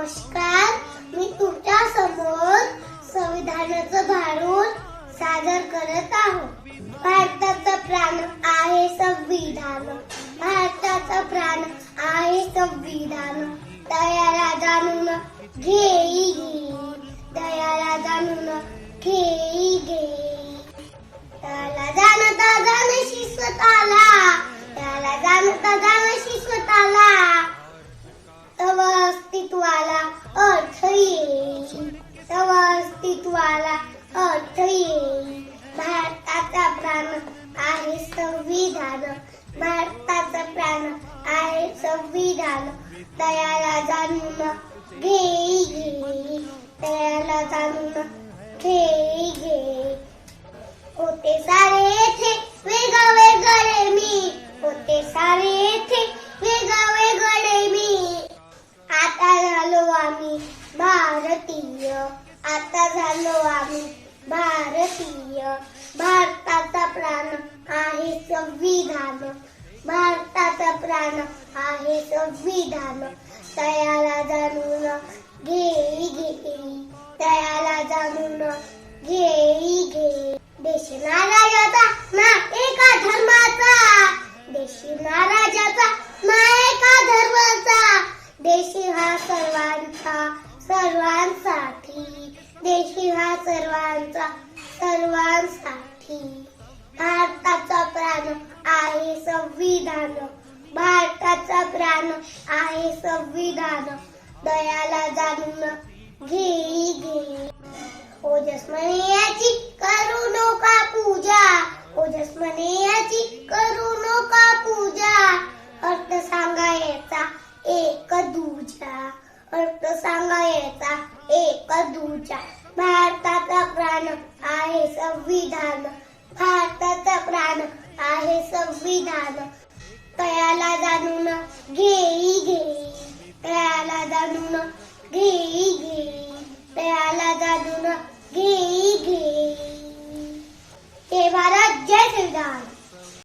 नमस्कार, मी तुमच्या समोर संविधानाचं भारूड सादर करत आहोत. भारताचा प्राण आहे संविधान, भारताचा प्राण आहे संविधान. दयाला जाणून घेई घे, दयाला जाणून घेई घे. त्याला जाणता जाणशी स्वतःला, त्याला जाणता जाणशी स्वतःला, तव अस्तित्वाला अर्थ येईल, तव अस्तित्वाला अर्थ येईल. भारताचा प्राण आहे संविधान, भारताचा प्राण आहे संविधान. दयाला जाणून घेई घे, दयाला जाणून घेई घे. होते सारे येथे वेगवेगळे मी, होते सारे येथे वेगवेगळे मी. आता झालो आम्ही भारतीय, आता झालो आम्ही भारतीय. भारताचा प्राण आहे संविधान, भारताचा प्राण आहे संविधान. दयाला जाणून घेई घे, दयाला जाणून घेई घे. देश नाराजाचा ना एका धर्माचा, देश नाराजाचा ना एका धर्माचा. देश हा सर्वांचा सर्वांसाठी, देश हा सर्वांचा सर्वांसाठी. भारताचा प्राण आहे संविधान, भारताचा प्राण आहे संविधान. दयाला जाणून घेई घे. ओजस म्हणे याची करू नका पूजा, ओजस म्हणे याची करू नका पूजा. अर्थ सांगायचा एक दूजा, अर्थ सांगायचा एक दूजा. भारताचा प्राण आहे संविधान, भारताचा प्राण आहे संविधान. दयाला जाणून घेई घे, दयाला जाणून घेई घे, दयाला जाणून घेई घे. जय भारत, जय संविधान.